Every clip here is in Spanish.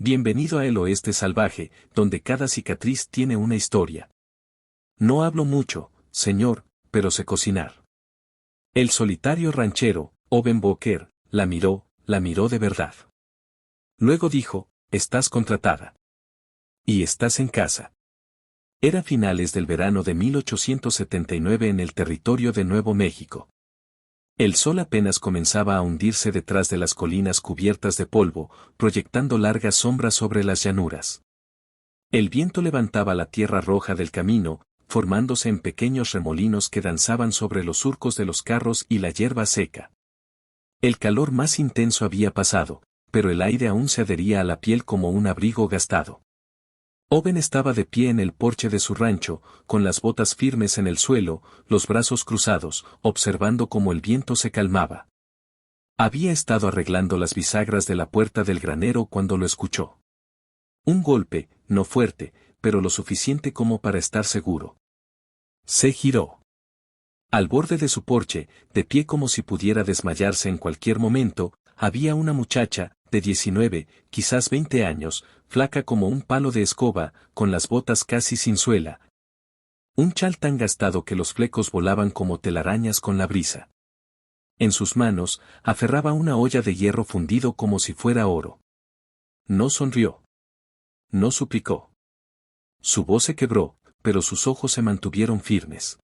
Bienvenido a El Oeste Salvaje, donde cada cicatriz tiene una historia. No hablo mucho, señor, pero sé cocinar. El solitario ranchero, Owen Boker, la miró de verdad. Luego dijo, estás contratada. Y estás en casa. Era finales del verano de 1879 en el territorio de Nuevo México. El sol apenas comenzaba a hundirse detrás de las colinas cubiertas de polvo, proyectando largas sombras sobre las llanuras. El viento levantaba la tierra roja del camino, formándose en pequeños remolinos que danzaban sobre los surcos de los carros y la hierba seca. El calor más intenso había pasado, pero el aire aún se adhería a la piel como un abrigo gastado. Owen estaba de pie en el porche de su rancho, con las botas firmes en el suelo, los brazos cruzados, observando cómo el viento se calmaba. Había estado arreglando las bisagras de la puerta del granero cuando lo escuchó. Un golpe, no fuerte, pero lo suficiente como para estar seguro. Se giró. Al borde de su porche, de pie como si pudiera desmayarse en cualquier momento, había una muchacha, de 19, quizás 20 años, flaca como un palo de escoba, con las botas casi sin suela. Un chal tan gastado que los flecos volaban como telarañas con la brisa. En sus manos, aferraba una olla de hierro fundido como si fuera oro. No sonrió. No suplicó. Su voz se quebró, pero sus ojos se mantuvieron firmes.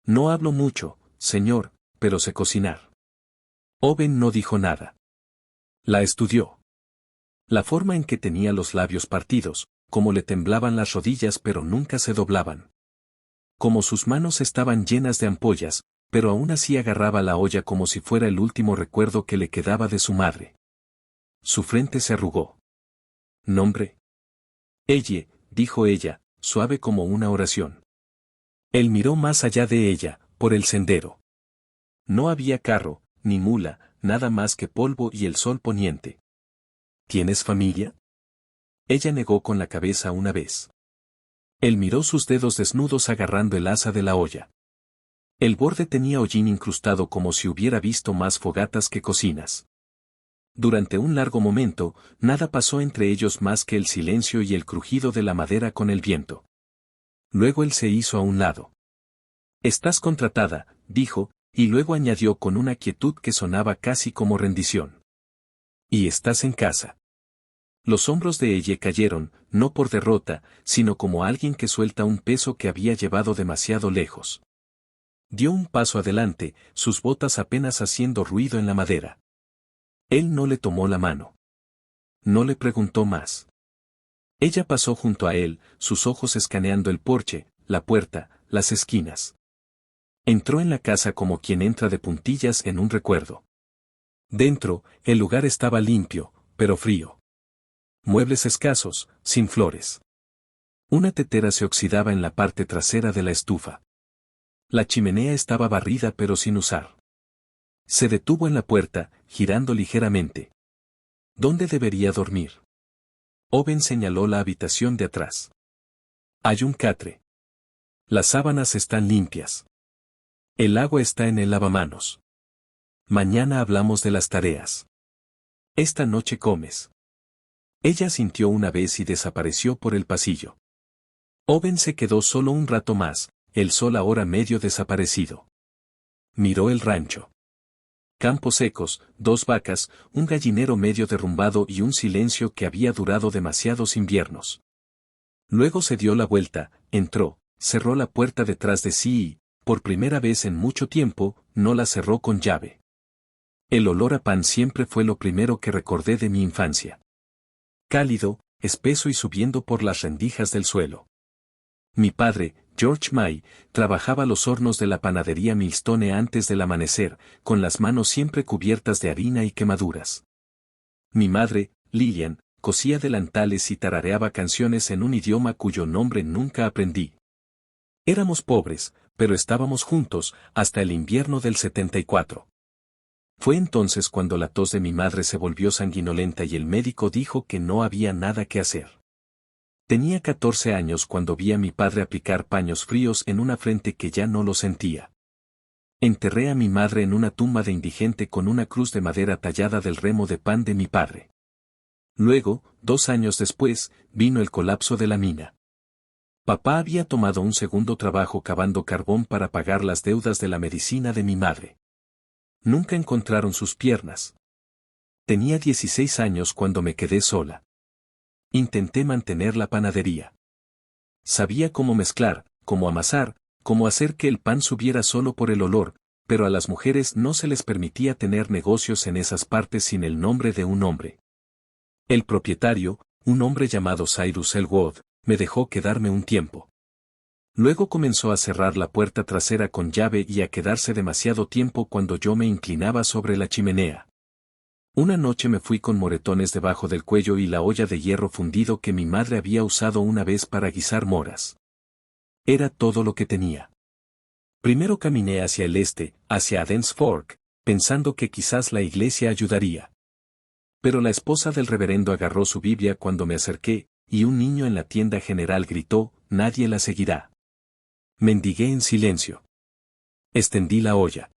No hablo mucho, señor, pero sé cocinar. Owen no dijo nada. La estudió. La forma en que tenía los labios partidos, cómo le temblaban las rodillas pero nunca se doblaban. Como sus manos estaban llenas de ampollas, pero aún así agarraba la olla como si fuera el último recuerdo que le quedaba de su madre. Su frente se arrugó. ¿Nombre? Elle, dijo ella, suave como una oración. Él miró más allá de ella, por el sendero. No había carro, ni mula, nada más que polvo y el sol poniente. ¿Tienes familia? Ella negó con la cabeza una vez. Él miró sus dedos desnudos agarrando el asa de la olla. El borde tenía hollín incrustado como si hubiera visto más fogatas que cocinas. Durante un largo momento, nada pasó entre ellos más que el silencio y el crujido de la madera con el viento. Luego él se hizo a un lado. Estás contratada, dijo, y luego añadió con una quietud que sonaba casi como rendición. Y estás en casa. Los hombros de ella cayeron, no por derrota, sino como alguien que suelta un peso que había llevado demasiado lejos. Dio un paso adelante, sus botas apenas haciendo ruido en la madera. Él no le tomó la mano. No le preguntó más. Ella pasó junto a él, sus ojos escaneando el porche, la puerta, las esquinas. Entró en la casa como quien entra de puntillas en un recuerdo. Dentro, el lugar estaba limpio, pero frío. Muebles escasos, sin flores. Una tetera se oxidaba en la parte trasera de la estufa. La chimenea estaba barrida pero sin usar. Se detuvo en la puerta, girando ligeramente. ¿Dónde debería dormir? Owen señaló la habitación de atrás. Hay un catre. Las sábanas están limpias. El agua está en el lavamanos. Mañana hablamos de las tareas. Esta noche comes. Ella sintió una vez y desapareció por el pasillo. Owen se quedó solo un rato más, el sol ahora medio desaparecido. Miró el rancho. Campos secos, 2 vacas, un gallinero medio derrumbado y un silencio que había durado demasiados inviernos. Luego se dio la vuelta, entró, cerró la puerta detrás de sí y, por primera vez en mucho tiempo, no la cerró con llave. El olor a pan siempre fue lo primero que recordé de mi infancia. Cálido, espeso y subiendo por las rendijas del suelo. Mi padre, George May, trabajaba los hornos de la panadería Millstone antes del amanecer, con las manos siempre cubiertas de harina y quemaduras. Mi madre, Lillian, cosía delantales y tarareaba canciones en un idioma cuyo nombre nunca aprendí. Éramos pobres, pero estábamos juntos, hasta el invierno del 74. Fue entonces cuando la tos de mi madre se volvió sanguinolenta y el médico dijo que no había nada que hacer. Tenía 14 años cuando vi a mi padre aplicar paños fríos en una frente que ya no lo sentía. Enterré a mi madre en una tumba de indigente con una cruz de madera tallada del remo de pan de mi padre. Luego, 2 años después, vino el colapso de la mina. Papá había tomado un segundo trabajo cavando carbón para pagar las deudas de la medicina de mi madre. Nunca encontraron sus piernas. Tenía 16 años cuando me quedé sola. Intenté mantener la panadería. Sabía cómo mezclar, cómo amasar, cómo hacer que el pan subiera solo por el olor, pero a las mujeres no se les permitía tener negocios en esas partes sin el nombre de un hombre. El propietario, un hombre llamado Cyrus Elwood, me dejó quedarme un tiempo. Luego comenzó a cerrar la puerta trasera con llave y a quedarse demasiado tiempo cuando yo me inclinaba sobre la chimenea. Una noche me fui con moretones debajo del cuello y la olla de hierro fundido que mi madre había usado una vez para guisar moras. Era todo lo que tenía. Primero caminé hacia el este, hacia Adams Fork, pensando que quizás la iglesia ayudaría. Pero la esposa del reverendo agarró su Biblia cuando me acerqué, y un niño en la tienda general gritó, «Nadie la seguirá». Mendigué en silencio. Extendí la olla.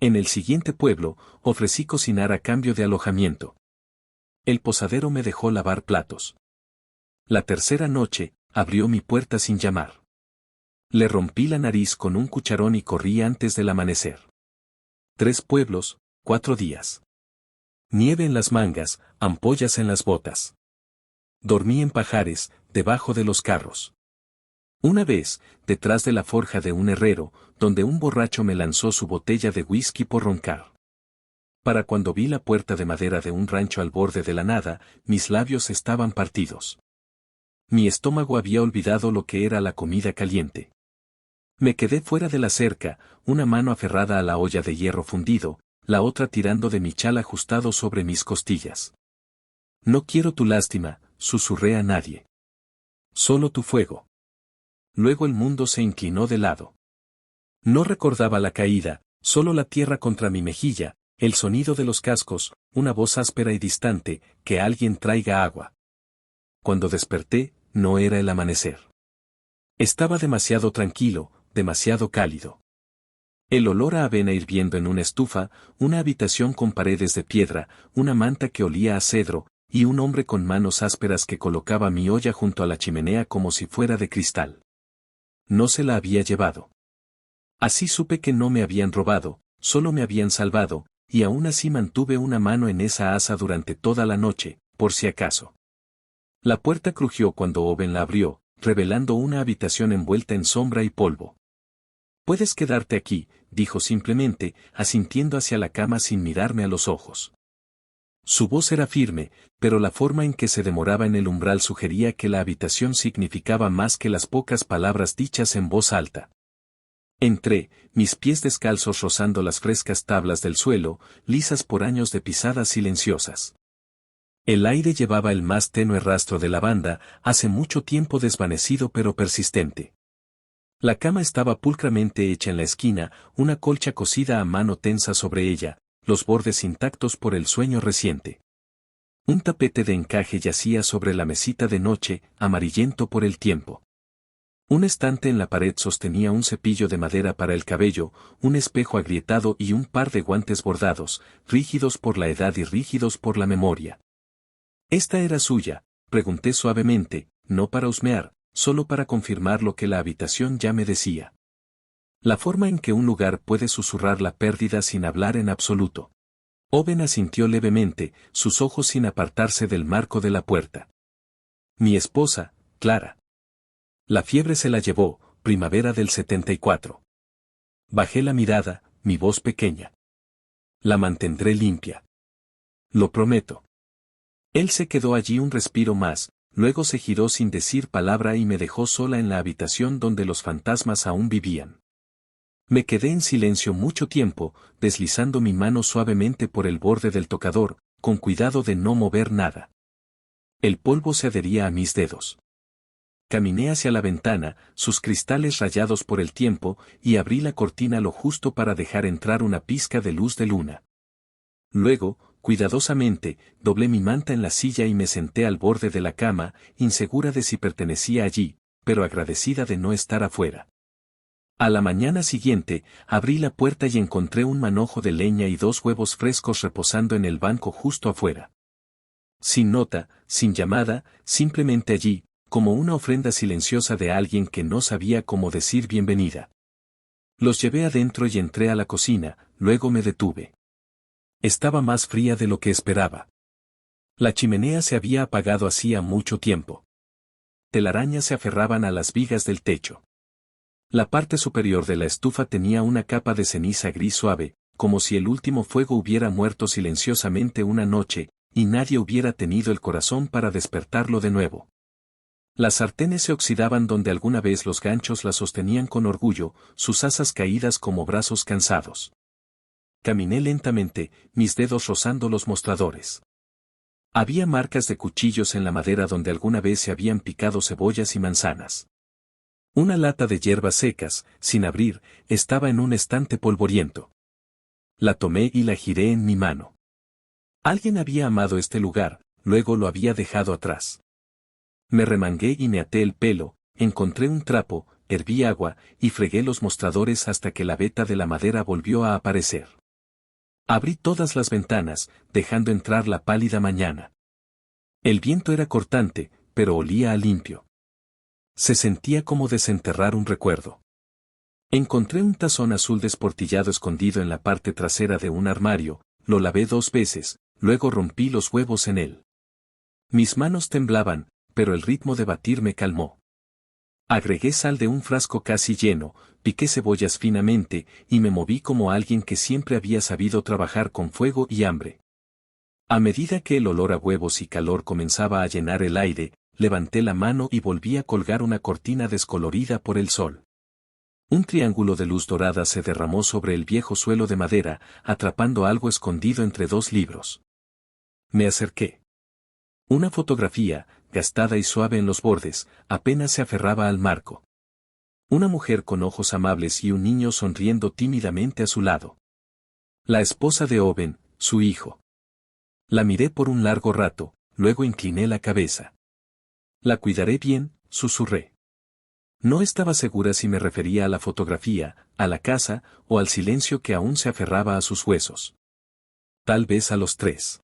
En el siguiente pueblo, ofrecí cocinar a cambio de alojamiento. El posadero me dejó lavar platos. La tercera noche, abrió mi puerta sin llamar. Le rompí la nariz con un cucharón y corrí antes del amanecer. 3 pueblos, 4 días. Nieve en las mangas, ampollas en las botas. Dormí en pajares, debajo de los carros. Una vez, detrás de la forja de un herrero, donde un borracho me lanzó su botella de whisky por roncar. Para cuando vi la puerta de madera de un rancho al borde de la nada, mis labios estaban partidos. Mi estómago había olvidado lo que era la comida caliente. Me quedé fuera de la cerca, una mano aferrada a la olla de hierro fundido, la otra tirando de mi chal ajustado sobre mis costillas. «No quiero tu lástima», susurré a nadie. «Solo tu fuego». Luego el mundo se inclinó de lado. No recordaba la caída, solo la tierra contra mi mejilla, el sonido de los cascos, una voz áspera y distante, «que alguien traiga agua». Cuando desperté, no era el amanecer. Estaba demasiado tranquilo, demasiado cálido. El olor a avena hirviendo en una estufa, una habitación con paredes de piedra, una manta que olía a cedro, y un hombre con manos ásperas que colocaba mi olla junto a la chimenea como si fuera de cristal. No se la había llevado. Así supe que no me habían robado, solo me habían salvado, y aún así mantuve una mano en esa asa durante toda la noche, por si acaso. La puerta crujió cuando Owen la abrió, revelando una habitación envuelta en sombra y polvo. «Puedes quedarte aquí», dijo simplemente, asintiendo hacia la cama sin mirarme a los ojos. Su voz era firme, pero la forma en que se demoraba en el umbral sugería que la habitación significaba más que las pocas palabras dichas en voz alta. Entré, mis pies descalzos rozando las frescas tablas del suelo, lisas por años de pisadas silenciosas. El aire llevaba el más tenue rastro de lavanda, hace mucho tiempo desvanecido pero persistente. La cama estaba pulcramente hecha en la esquina, una colcha cosida a mano tensa sobre ella, los bordes intactos por el sueño reciente. Un tapete de encaje yacía sobre la mesita de noche, amarillento por el tiempo. Un estante en la pared sostenía un cepillo de madera para el cabello, un espejo agrietado y un par de guantes bordados, rígidos por la edad y rígidos por la memoria. «¿Esta era suya?», pregunté suavemente, no para husmear, solo para confirmar lo que la habitación ya me decía. La forma en que un lugar puede susurrar la pérdida sin hablar en absoluto. Owen asintió levemente, sus ojos sin apartarse del marco de la puerta. «Mi esposa, Clara. La fiebre se la llevó, primavera del 74. Bajé la mirada, mi voz pequeña. La mantendré limpia. Lo prometo». Él se quedó allí un respiro más, luego se giró sin decir palabra y me dejó sola en la habitación donde los fantasmas aún vivían. Me quedé en silencio mucho tiempo, deslizando mi mano suavemente por el borde del tocador, con cuidado de no mover nada. El polvo se adhería a mis dedos. Caminé hacia la ventana, sus cristales rayados por el tiempo, y abrí la cortina lo justo para dejar entrar una pizca de luz de luna. Luego, cuidadosamente, doblé mi manta en la silla y me senté al borde de la cama, insegura de si pertenecía allí, pero agradecida de no estar afuera. A la mañana siguiente, abrí la puerta y encontré un manojo de leña y 2 huevos frescos reposando en el banco justo afuera. sin nota, sin llamada, simplemente allí, como una ofrenda silenciosa de alguien que no sabía cómo decir bienvenida. Los llevé adentro y entré a la cocina, luego me detuve. Estaba más fría de lo que esperaba. La chimenea se había apagado hacía mucho tiempo. Telarañas se aferraban a las vigas del techo. La parte superior de la estufa tenía una capa de ceniza gris suave, como si el último fuego hubiera muerto silenciosamente una noche, y nadie hubiera tenido el corazón para despertarlo de nuevo. Las sartenes se oxidaban donde alguna vez los ganchos las sostenían con orgullo, sus asas caídas como brazos cansados. Caminé lentamente, mis dedos rozando los mostradores. Había marcas de cuchillos en la madera donde alguna vez se habían picado cebollas y manzanas. Una lata de hierbas secas, sin abrir, estaba en un estante polvoriento. La tomé y la giré en mi mano. Alguien había amado este lugar, luego lo había dejado atrás. Me remangué y me até el pelo, encontré un trapo, herví agua, y fregué los mostradores hasta que la veta de la madera volvió a aparecer. Abrí todas las ventanas, dejando entrar la pálida mañana. El viento era cortante, pero olía a limpio. Se sentía como desenterrar un recuerdo. Encontré un tazón azul desportillado escondido en la parte trasera de un armario, lo lavé 2 veces, luego rompí los huevos en él. Mis manos temblaban, pero el ritmo de batir me calmó. Agregué sal de un frasco casi lleno, piqué cebollas finamente, y me moví como alguien que siempre había sabido trabajar con fuego y hambre. A medida que el olor a huevos y calor comenzaba a llenar el aire, levanté la mano y volví a colgar una cortina descolorida por el sol. Un triángulo de luz dorada se derramó sobre el viejo suelo de madera, atrapando algo escondido entre 2 libros. Me acerqué. Una fotografía, gastada y suave en los bordes, apenas se aferraba al marco. Una mujer con ojos amables y un niño sonriendo tímidamente a su lado. La esposa de Owen, su hijo. La miré por un largo rato, luego incliné la cabeza. La cuidaré bien, susurré. No estaba segura si me refería a la fotografía, a la casa, o al silencio que aún se aferraba a sus huesos. Tal vez a los 3.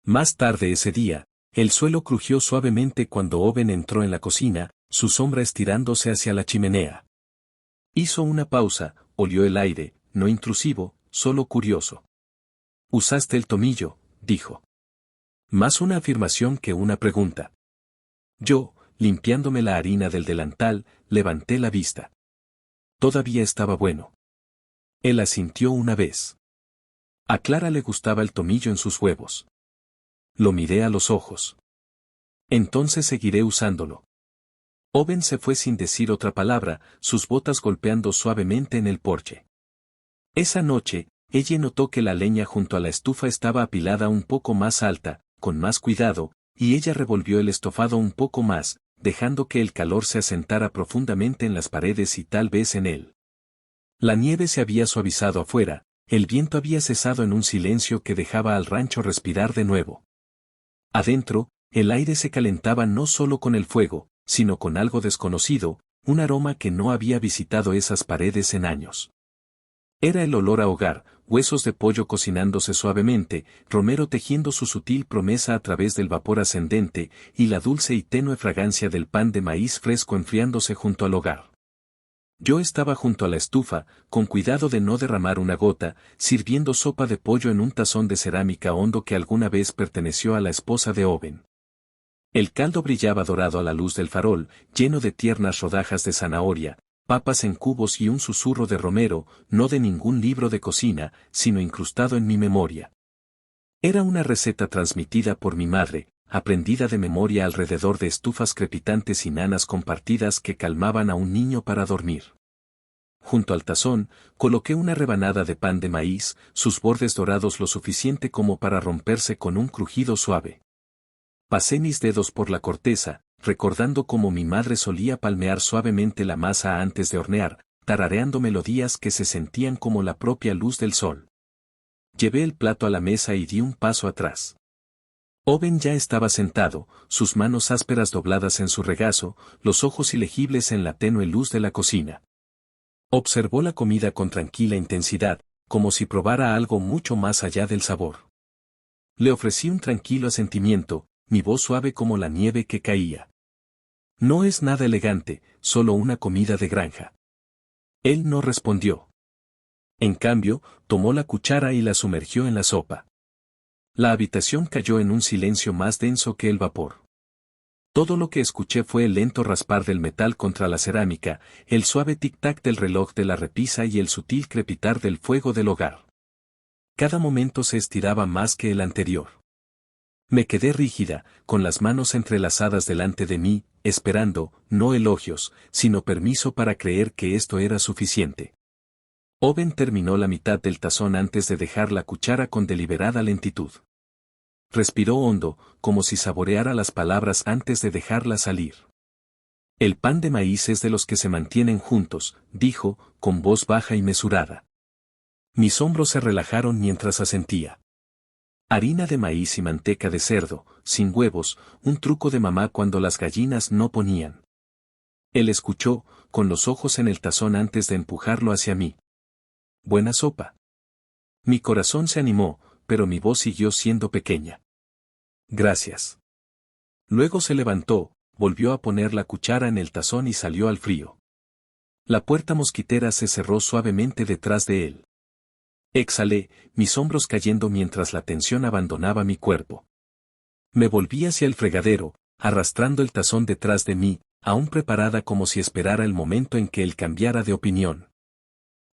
Más tarde ese día, el suelo crujió suavemente cuando Owen entró en la cocina, su sombra estirándose hacia la chimenea. Hizo una pausa, olió el aire, no intrusivo, solo curioso. «Usaste el tomillo», dijo. Más una afirmación que una pregunta. Yo, limpiándome la harina del delantal, levanté la vista. Todavía estaba bueno. Él asintió una vez. A Clara le gustaba el tomillo en sus huevos. Lo miré a los ojos. Entonces seguiré usándolo. Owen se fue sin decir otra palabra, sus botas golpeando suavemente en el porche. Esa noche, ella notó que la leña junto a la estufa estaba apilada un poco más alta, con más cuidado, y ella revolvió el estofado un poco más, dejando que el calor se asentara profundamente en las paredes y tal vez en él. La nieve se había suavizado afuera, el viento había cesado en un silencio que dejaba al rancho respirar de nuevo. Adentro, el aire se calentaba no solo con el fuego, sino con algo desconocido, un aroma que no había visitado esas paredes en años. Era el olor a hogar, huesos de pollo cocinándose suavemente, Romero tejiendo su sutil promesa a través del vapor ascendente, y la dulce y tenue fragancia del pan de maíz fresco enfriándose junto al hogar. Yo estaba junto a la estufa, con cuidado de no derramar una gota, sirviendo sopa de pollo en un tazón de cerámica hondo que alguna vez perteneció a la esposa de Owen. El caldo brillaba dorado a la luz del farol, lleno de tiernas rodajas de zanahoria, papas en cubos y un susurro de Romero, no de ningún libro de cocina, sino incrustado en mi memoria. Era una receta transmitida por mi madre, aprendida de memoria alrededor de estufas crepitantes y nanas compartidas que calmaban a un niño para dormir. Junto al tazón, coloqué una rebanada de pan de maíz, sus bordes dorados lo suficiente como para romperse con un crujido suave. Pasé mis dedos por la corteza, recordando cómo mi madre solía palmear suavemente la masa antes de hornear, tarareando melodías que se sentían como la propia luz del sol. Llevé el plato a la mesa y di un paso atrás. Owen ya estaba sentado, sus manos ásperas dobladas en su regazo, los ojos ilegibles en la tenue luz de la cocina. Observó la comida con tranquila intensidad, como si probara algo mucho más allá del sabor. Le ofrecí un tranquilo asentimiento, mi voz suave como la nieve que caía. No es nada elegante, solo una comida de granja. Él no respondió. En cambio, tomó la cuchara y la sumergió en la sopa. La habitación cayó en un silencio más denso que el vapor. Todo lo que escuché fue el lento raspar del metal contra la cerámica, el suave tic-tac del reloj de la repisa y el sutil crepitar del fuego del hogar. Cada momento se estiraba más que el anterior. Me quedé rígida, con las manos entrelazadas delante de mí, esperando, no elogios, sino permiso para creer que esto era suficiente. Owen terminó la mitad del tazón antes de dejar la cuchara con deliberada lentitud. Respiró hondo, como si saboreara las palabras antes de dejarlas salir. El pan de maíz es de los que se mantienen juntos, dijo, con voz baja y mesurada. Mis hombros se relajaron mientras asentía. Harina de maíz y manteca de cerdo, sin huevos, un truco de mamá cuando las gallinas no ponían. Él escuchó, con los ojos en el tazón antes de empujarlo hacia mí. Buena sopa. Mi corazón se animó, pero mi voz siguió siendo pequeña. Gracias. Luego se levantó, volvió a poner la cuchara en el tazón y salió al frío. La puerta mosquitera se cerró suavemente detrás de él. Exhalé, mis hombros cayendo mientras la tensión abandonaba mi cuerpo. Me volví hacia el fregadero, arrastrando el tazón detrás de mí, aún preparada como si esperara el momento en que él cambiara de opinión.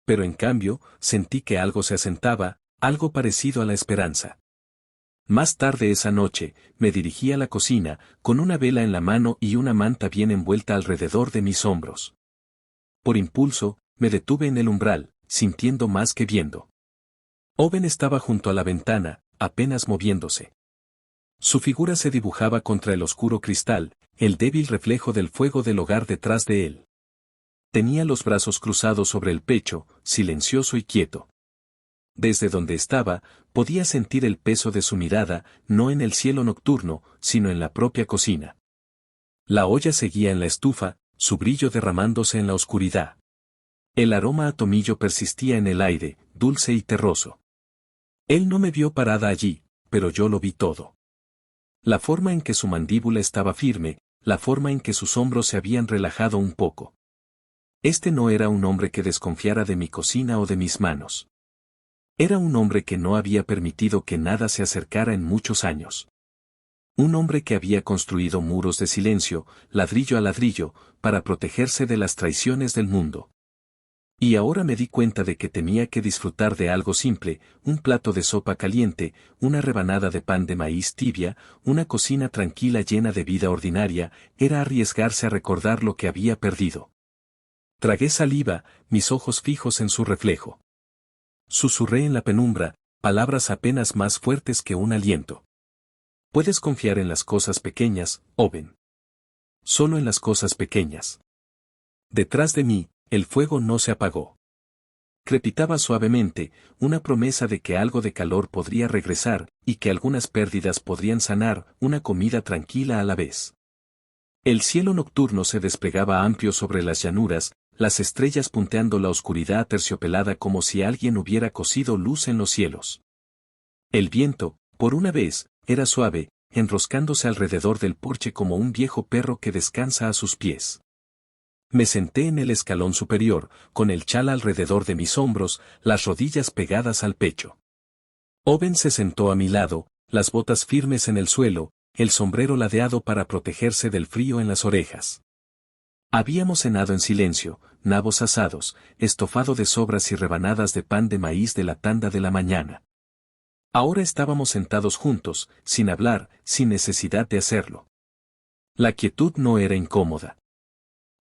Pero en cambio, sentí que algo se asentaba, algo parecido a la esperanza. Más tarde esa noche, me dirigí a la cocina, con una vela en la mano y una manta bien envuelta alrededor de mis hombros. Por impulso, me detuve en el umbral, sintiendo más que viendo. Owen estaba junto a la ventana, apenas moviéndose. Su figura se dibujaba contra el oscuro cristal, el débil reflejo del fuego del hogar detrás de él. Tenía los brazos cruzados sobre el pecho, silencioso y quieto. Desde donde estaba, podía sentir el peso de su mirada, no en el cielo nocturno, sino en la propia cocina. La olla seguía en la estufa, su brillo derramándose en la oscuridad. El aroma a tomillo persistía en el aire, dulce y terroso. Él no me vio parada allí, pero yo lo vi todo. La forma en que su mandíbula estaba firme, la forma en que sus hombros se habían relajado un poco. Este no era un hombre que desconfiara de mi cocina o de mis manos. Era un hombre que no había permitido que nada se acercara en muchos años. Un hombre que había construido muros de silencio, ladrillo a ladrillo, para protegerse de las traiciones del mundo. Y ahora me di cuenta de que tenía que disfrutar de algo simple, un plato de sopa caliente, una rebanada de pan de maíz tibia, una cocina tranquila llena de vida ordinaria, era arriesgarse a recordar lo que había perdido. Tragué saliva, mis ojos fijos en su reflejo. Susurré en la penumbra, palabras apenas más fuertes que un aliento. Puedes confiar en las cosas pequeñas, Owen. Solo en las cosas pequeñas. Detrás de mí, el fuego no se apagó. Crepitaba suavemente, una promesa de que algo de calor podría regresar, y que algunas pérdidas podrían sanar, una comida tranquila a la vez. El cielo nocturno se desplegaba amplio sobre las llanuras, las estrellas punteando la oscuridad aterciopelada como si alguien hubiera cosido luz en los cielos. El viento, por una vez, era suave, enroscándose alrededor del porche como un viejo perro que descansa a sus pies. Me senté en el escalón superior, con el chal alrededor de mis hombros, las rodillas pegadas al pecho. Owen se sentó a mi lado, las botas firmes en el suelo, el sombrero ladeado para protegerse del frío en las orejas. Habíamos cenado en silencio, nabos asados, estofado de sobras y rebanadas de pan de maíz de la tanda de la mañana. Ahora estábamos sentados juntos, sin hablar, sin necesidad de hacerlo. La quietud no era incómoda.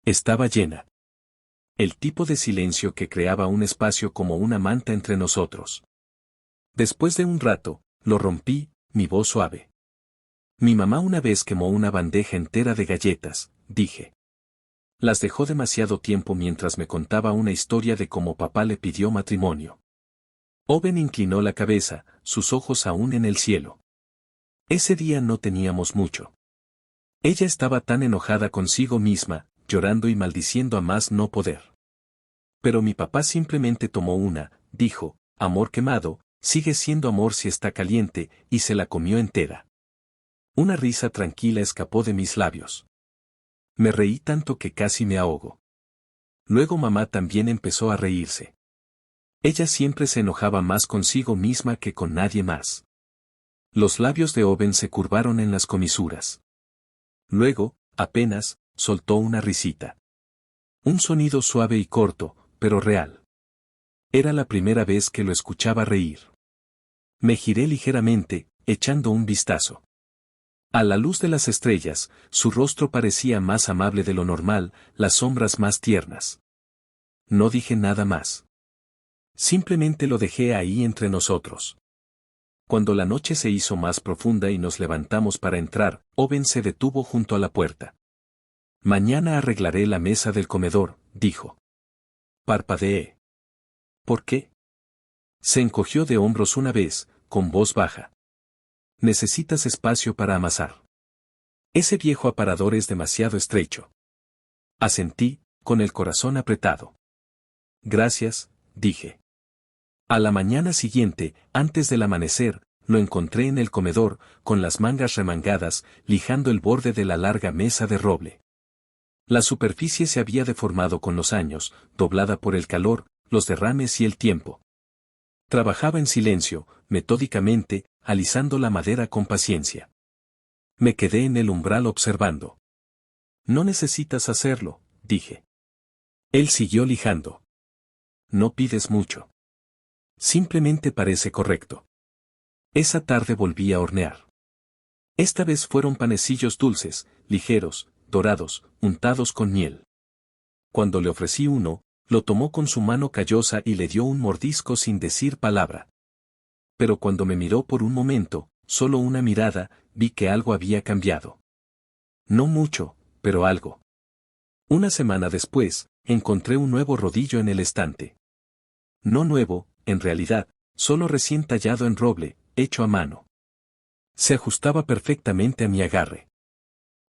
Estaba llena. El tipo de silencio que creaba un espacio como una manta entre nosotros. Después de un rato, lo rompí, mi voz suave. Mi mamá una vez quemó una bandeja entera de galletas, dije. Las dejó demasiado tiempo mientras me contaba una historia de cómo papá le pidió matrimonio. Owen inclinó la cabeza, sus ojos aún en el cielo. Ese día no teníamos mucho. Ella estaba tan enojada consigo misma, llorando y maldiciendo a más no poder. Pero mi papá simplemente tomó una, dijo, amor quemado, Sigue siendo amor si está caliente, y se la comió entera. Una risa tranquila escapó de mis labios. Me reí tanto que casi me ahogo. Luego mamá también empezó a reírse. Ella siempre se enojaba más consigo misma que con nadie más. Los labios de Owen se curvaron en las comisuras. Luego, apenas, soltó una risita. Un sonido suave y corto, pero real. Era la primera vez que lo escuchaba reír. Me giré ligeramente, echando un vistazo. A la luz de las estrellas, su rostro parecía más amable de lo normal, las sombras más tiernas. No dije nada más. Simplemente lo dejé ahí entre nosotros. Cuando la noche se hizo más profunda y nos levantamos para entrar, Owen se detuvo junto a la puerta. Mañana arreglaré la mesa del comedor, dijo. Parpadeé. ¿Por qué? Se encogió de hombros una vez, con voz baja. Necesitas espacio para amasar. Ese viejo aparador es demasiado estrecho. Asentí, con el corazón apretado. Gracias, dije. A la mañana siguiente, antes del amanecer, lo encontré en el comedor, con las mangas remangadas, lijando el borde de la larga mesa de roble. La superficie se había deformado con los años, doblada por el calor, los derrames y el tiempo. Trabajaba en silencio, metódicamente, alisando la madera con paciencia. Me quedé en el umbral observando. No necesitas hacerlo, dije. Él siguió lijando. No pides mucho. Simplemente parece correcto. Esa tarde volví a hornear. Esta vez fueron panecillos dulces, ligeros, dorados, untados con miel. Cuando le ofrecí uno, lo tomó con su mano callosa y le dio un mordisco sin decir palabra. Pero cuando me miró por un momento, solo una mirada, vi que algo había cambiado. No mucho, pero algo. Una semana después, encontré un nuevo rodillo en el estante. No nuevo, en realidad, solo recién tallado en roble, hecho a mano. Se ajustaba perfectamente a mi agarre.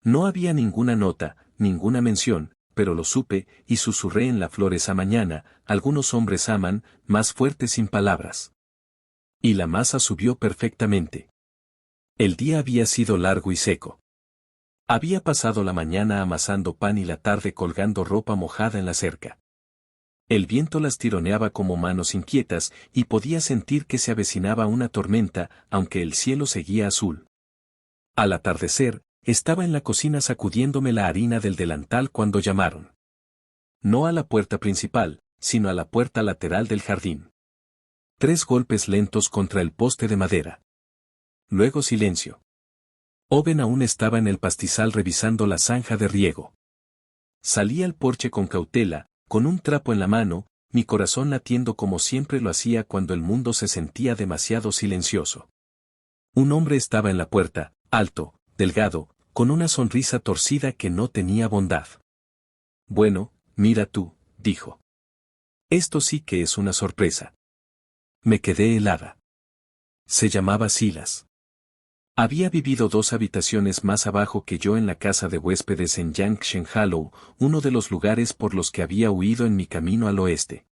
No había ninguna nota, ninguna mención, pero lo supe, y susurré en la flor esa mañana, algunos hombres aman, más fuerte sin palabras. Y la masa subió perfectamente. El día había sido largo y seco. Había pasado la mañana amasando pan y la tarde colgando ropa mojada en la cerca. El viento las tironeaba como manos inquietas y podía sentir que se avecinaba una tormenta, aunque el cielo seguía azul. Al atardecer, estaba en la cocina sacudiéndome la harina del delantal cuando llamaron. No a la puerta principal, sino a la puerta lateral del jardín. 3 golpes lentos contra el poste de madera. Luego silencio. Owen aún estaba en el pastizal revisando la zanja de riego. Salí al porche con cautela, con un trapo en la mano, mi corazón latiendo como siempre lo hacía cuando el mundo se sentía demasiado silencioso. Un hombre estaba en la puerta, alto, delgado, con una sonrisa torcida que no tenía bondad. Bueno, mira tú, dijo. Esto sí que es una sorpresa. Me quedé helada. Se llamaba Silas. Había vivido 2 habitaciones más abajo que yo en la casa de huéspedes en Yangshenhallow, uno de los lugares por los que había huido en mi camino al oeste.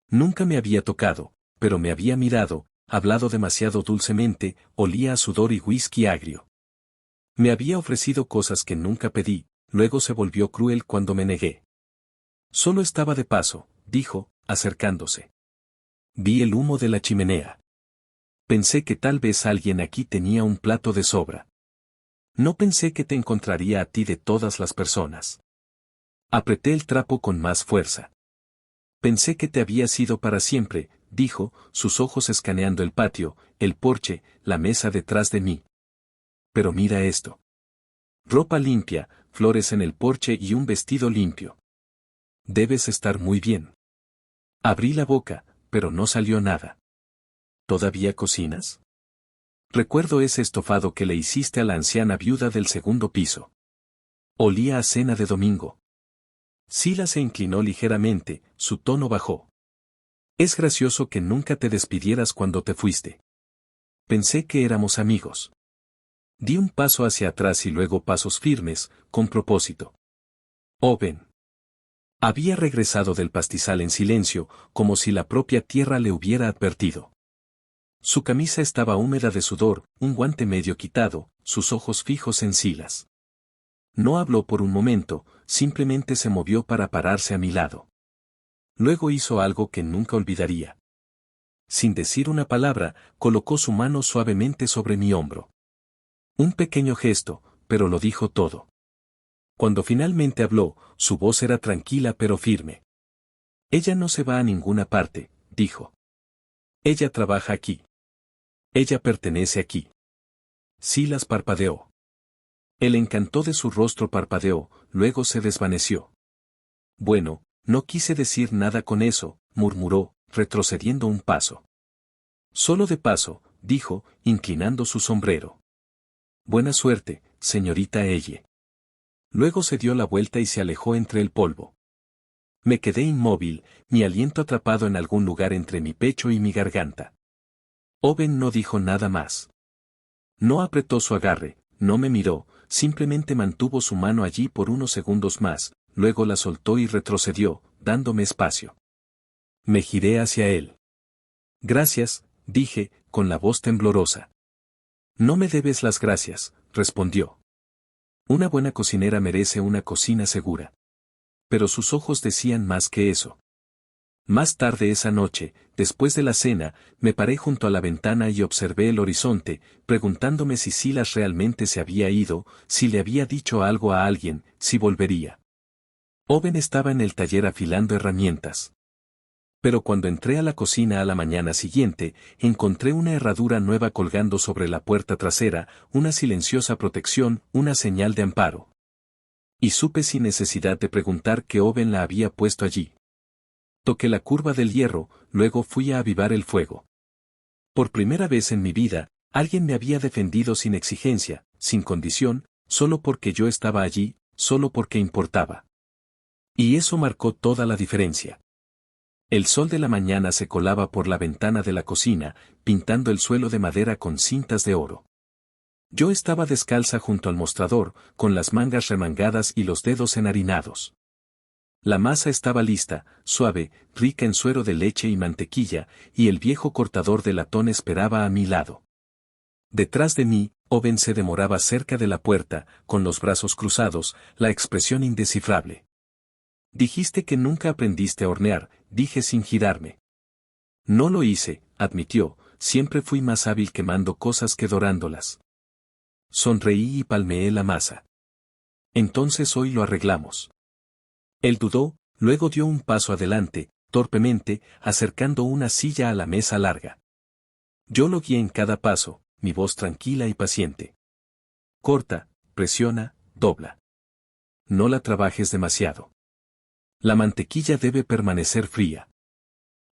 Nunca me había tocado, pero me había mirado, hablado demasiado dulcemente, olía a sudor y whisky agrio. Me había ofrecido cosas que nunca pedí, luego se volvió cruel cuando me negué. Solo estaba de paso, dijo, acercándose. Vi el humo de la chimenea. Pensé que tal vez alguien aquí tenía un plato de sobra. No pensé que te encontraría a ti de todas las personas. Apreté el trapo con más fuerza. Pensé que te habías ido para siempre, dijo, sus ojos escaneando el patio, el porche, la mesa detrás de mí. Pero mira esto. Ropa limpia, flores en el porche y un vestido limpio. Debes estar muy bien. Abrí la boca, pero no salió nada. ¿Todavía cocinas? Recuerdo ese estofado que le hiciste a la anciana viuda del segundo piso. Olía a cena de domingo. Sila se inclinó ligeramente, su tono bajó. Es gracioso que nunca te despidieras cuando te fuiste. Pensé que éramos amigos. Di un paso hacia atrás y luego pasos firmes, con propósito. Owen. Había regresado del pastizal en silencio, como si la propia tierra le hubiera advertido. Su camisa estaba húmeda de sudor, un guante medio quitado, sus ojos fijos en Silas. No habló por un momento, simplemente se movió para pararse a mi lado. Luego hizo algo que nunca olvidaría. Sin decir una palabra, colocó su mano suavemente sobre mi hombro. Un pequeño gesto, pero lo dijo todo. Cuando finalmente habló, su voz era tranquila pero firme. Ella no se va a ninguna parte, dijo. Ella trabaja aquí. Ella pertenece aquí. Silas parpadeó. El encanto de su rostro parpadeó, luego se desvaneció. Bueno, no quise decir nada con eso, murmuró, retrocediendo un paso. Solo de paso, dijo, inclinando su sombrero. Buena suerte, señorita Elle. Luego se dio la vuelta y se alejó entre el polvo. Me quedé inmóvil, mi aliento atrapado en algún lugar entre mi pecho y mi garganta. Owen no dijo nada más. No apretó su agarre, no me miró, simplemente mantuvo su mano allí por unos segundos más, luego la soltó y retrocedió, dándome espacio. Me giré hacia él. Gracias, dije, con la voz temblorosa. No me debes las gracias, respondió. Una buena cocinera merece una cocina segura. Pero sus ojos decían más que eso. Más tarde esa noche, después de la cena, me paré junto a la ventana y observé el horizonte, preguntándome si Silas realmente se había ido, si le había dicho algo a alguien, si volvería. Owen estaba en el taller afilando herramientas. Pero cuando entré a la cocina a la mañana siguiente, encontré una herradura nueva colgando sobre la puerta trasera, una silenciosa protección, una señal de amparo. Y supe sin necesidad de preguntar que Owen la había puesto allí. Toqué la curva del hierro, luego fui a avivar el fuego. Por primera vez en mi vida, alguien me había defendido sin exigencia, sin condición, solo porque yo estaba allí, solo porque importaba. Y eso marcó toda la diferencia. El sol de la mañana se colaba por la ventana de la cocina, pintando el suelo de madera con cintas de oro. Yo estaba descalza junto al mostrador, con las mangas remangadas y los dedos enharinados. La masa estaba lista, suave, rica en suero de leche y mantequilla, y el viejo cortador de latón esperaba a mi lado. Detrás de mí, Owen se demoraba cerca de la puerta, con los brazos cruzados, la expresión indescifrable. Dijiste que nunca aprendiste a hornear, dije sin girarme. No lo hice, admitió, siempre fui más hábil quemando cosas que dorándolas. Sonreí y palmeé la masa. Entonces hoy lo arreglamos. Él dudó, luego dio un paso adelante, torpemente, acercando una silla a la mesa larga. Yo lo guié en cada paso, mi voz tranquila y paciente. Corta, presiona, dobla. No la trabajes demasiado. La mantequilla debe permanecer fría.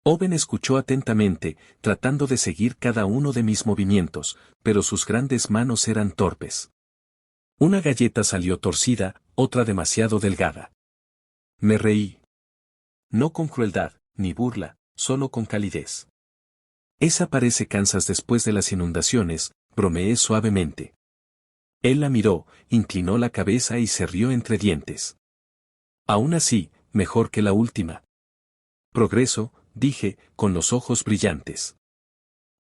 Owen escuchó atentamente, tratando de seguir cada uno de mis movimientos, pero sus grandes manos eran torpes. Una galleta salió torcida, otra demasiado delgada. Me reí. No con crueldad, ni burla, solo con calidez. Esa parece Kansas después de las inundaciones, bromeé suavemente. Él la miró, inclinó la cabeza y se rió entre dientes. Aún así, mejor que la última. Progreso, dije, con los ojos brillantes.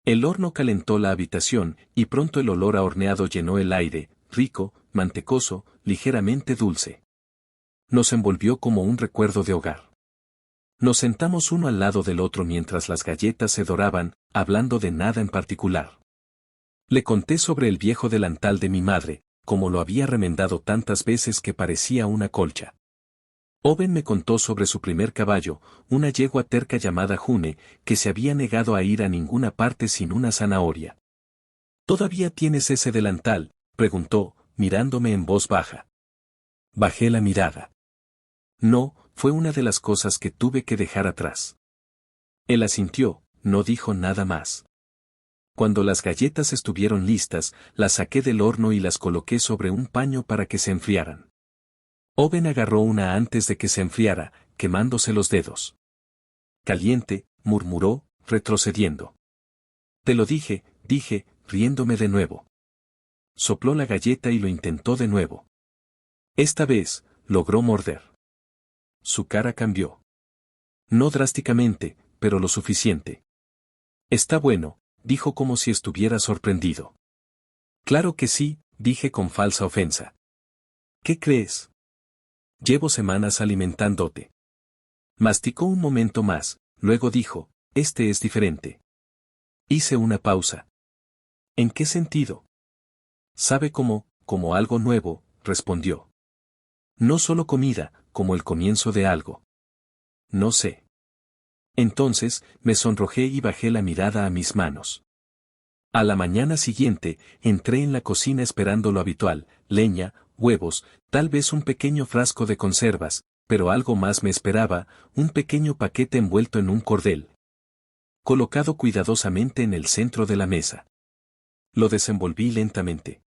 El horno calentó la habitación, y pronto el olor a horneado llenó el aire, rico, mantecoso, ligeramente dulce. Nos envolvió como un recuerdo de hogar. Nos sentamos uno al lado del otro mientras las galletas se doraban, hablando de nada en particular. Le conté sobre el viejo delantal de mi madre, como lo había remendado tantas veces que parecía una colcha. Owen me contó sobre su primer caballo, una yegua terca llamada June, que se había negado a ir a ninguna parte sin una zanahoria. ¿Todavía tienes ese delantal?, preguntó, mirándome en voz baja. Bajé la mirada. No, fue una de las cosas que tuve que dejar atrás. Él asintió, no dijo nada más. Cuando las galletas estuvieron listas, las saqué del horno y las coloqué sobre un paño para que se enfriaran. Owen agarró una antes de que se enfriara, quemándose los dedos. Caliente, murmuró, retrocediendo. Te lo dije, riéndome de nuevo. Sopló la galleta y lo intentó de nuevo. Esta vez, logró morder. Su cara cambió. No drásticamente, pero lo suficiente. Está bueno, dijo como si estuviera sorprendido. Claro que sí, dije con falsa ofensa. ¿Qué crees? Llevo semanas alimentándote. Masticó un momento más, luego dijo, este es diferente. Hice una pausa. ¿En qué sentido? Sabe como algo nuevo, respondió. No solo comida, como el comienzo de algo. No sé. Entonces, me sonrojé y bajé la mirada a mis manos. A la mañana siguiente, entré en la cocina esperando lo habitual, leña, huevos, tal vez un pequeño frasco de conservas, pero algo más me esperaba, un pequeño paquete envuelto en un cordel, colocado cuidadosamente en el centro de la mesa. Lo desenvolví lentamente.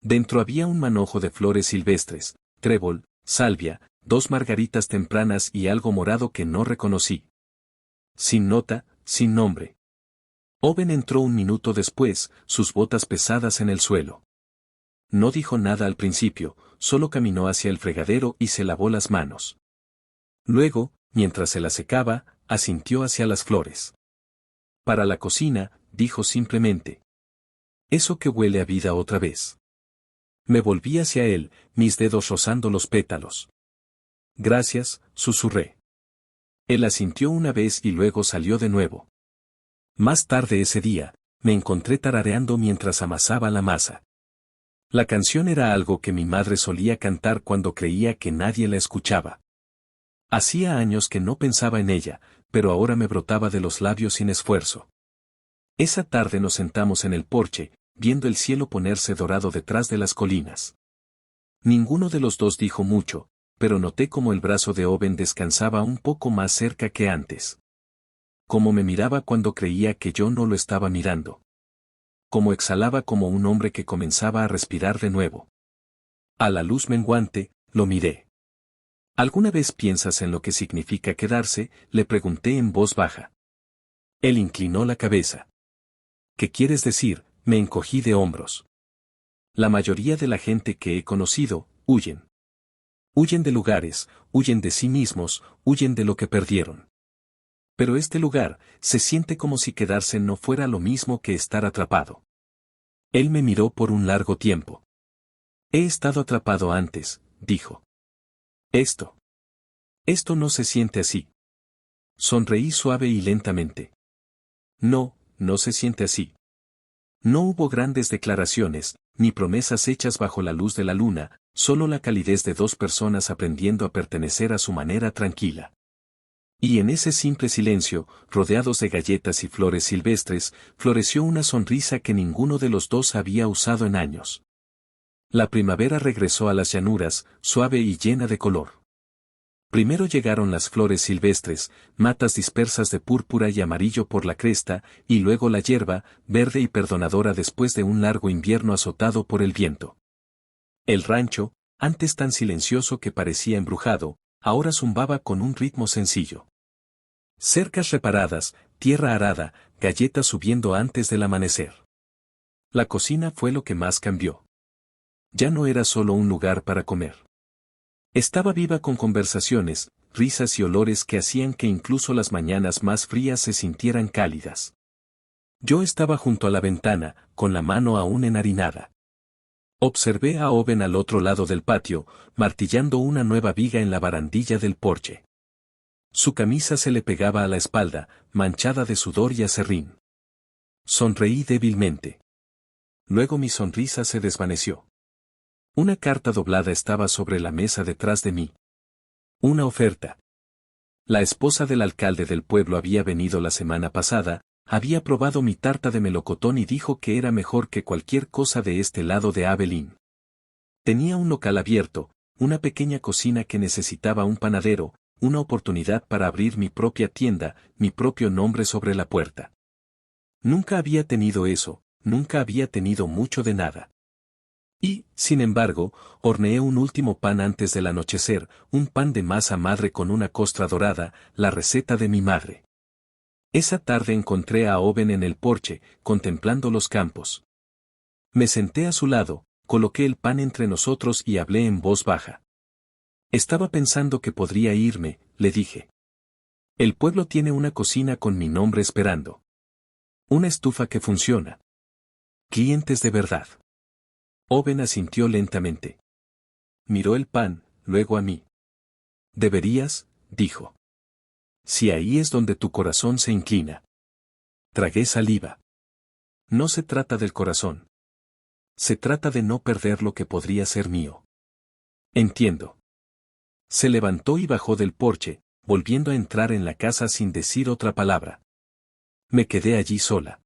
Dentro había un manojo de flores silvestres, trébol, salvia, 2 margaritas tempranas y algo morado que no reconocí. Sin nota, sin nombre. Owen entró un minuto después, sus botas pesadas en el suelo. No dijo nada al principio, solo caminó hacia el fregadero y se lavó las manos. Luego, mientras se la secaba, asintió hacia las flores. Para la cocina, dijo simplemente. Eso que huele a vida otra vez. Me volví hacia él, mis dedos rozando los pétalos. Gracias, susurré. Él asintió una vez y luego salió de nuevo. Más tarde ese día, me encontré tarareando mientras amasaba la masa. La canción era algo que mi madre solía cantar cuando creía que nadie la escuchaba. Hacía años que no pensaba en ella, pero ahora me brotaba de los labios sin esfuerzo. Esa tarde nos sentamos en el porche, viendo el cielo ponerse dorado detrás de las colinas. Ninguno de los dos dijo mucho, pero noté como el brazo de Owen descansaba un poco más cerca que antes. Como me miraba cuando creía que yo no lo estaba mirando. Como exhalaba como un hombre que comenzaba a respirar de nuevo. A la luz menguante, lo miré. ¿Alguna vez piensas en lo que significa quedarse?, le pregunté en voz baja. Él inclinó la cabeza. ¿Qué quieres decir?, me encogí de hombros. La mayoría de la gente que he conocido, huyen. Huyen de lugares, huyen de sí mismos, huyen de lo que perdieron. Pero este lugar, se siente como si quedarse no fuera lo mismo que estar atrapado. Él me miró por un largo tiempo. He estado atrapado antes, dijo. Esto no se siente así. Sonreí suave y lentamente. No, no se siente así. No hubo grandes declaraciones, ni promesas hechas bajo la luz de la luna, solo la calidez de 2 personas aprendiendo a pertenecer a su manera tranquila. Y en ese simple silencio, rodeados de galletas y flores silvestres, floreció una sonrisa que ninguno de los dos había usado en años. La primavera regresó a las llanuras, suave y llena de color. Primero llegaron las flores silvestres, matas dispersas de púrpura y amarillo por la cresta, y luego la hierba, verde y perdonadora después de un largo invierno azotado por el viento. El rancho, antes tan silencioso que parecía embrujado, ahora zumbaba con un ritmo sencillo. Cercas reparadas, tierra arada, galletas subiendo antes del amanecer. La cocina fue lo que más cambió. Ya no era solo un lugar para comer. Estaba viva con conversaciones, risas y olores que hacían que incluso las mañanas más frías se sintieran cálidas. Yo estaba junto a la ventana, con la mano aún enharinada. Observé a Owen al otro lado del patio, martillando una nueva viga en la barandilla del porche. Su camisa se le pegaba a la espalda, manchada de sudor y aserrín. Sonreí débilmente. Luego mi sonrisa se desvaneció. Una carta doblada estaba sobre la mesa detrás de mí. Una oferta. La esposa del alcalde del pueblo había venido la semana pasada, había probado mi tarta de melocotón y dijo que era mejor que cualquier cosa de este lado de Abilene. Tenía un local abierto, una pequeña cocina que necesitaba un panadero, una oportunidad para abrir mi propia tienda, mi propio nombre sobre la puerta. Nunca había tenido eso, nunca había tenido mucho de nada. Y, sin embargo, horneé un último pan antes del anochecer, un pan de masa madre con una costra dorada, la receta de mi madre. Esa tarde encontré a Owen en el porche, contemplando los campos. Me senté a su lado, coloqué el pan entre nosotros y hablé en voz baja. Estaba pensando que podría irme, le dije. El pueblo tiene una cocina con mi nombre esperando. Una estufa que funciona. Clientes de verdad. Owen asintió lentamente. Miró el pan, luego a mí. Deberías, dijo. Si ahí es donde tu corazón se inclina. Tragué saliva. No se trata del corazón. Se trata de no perder lo que podría ser mío. Entiendo. Se levantó y bajó del porche, volviendo a entrar en la casa sin decir otra palabra. Me quedé allí sola.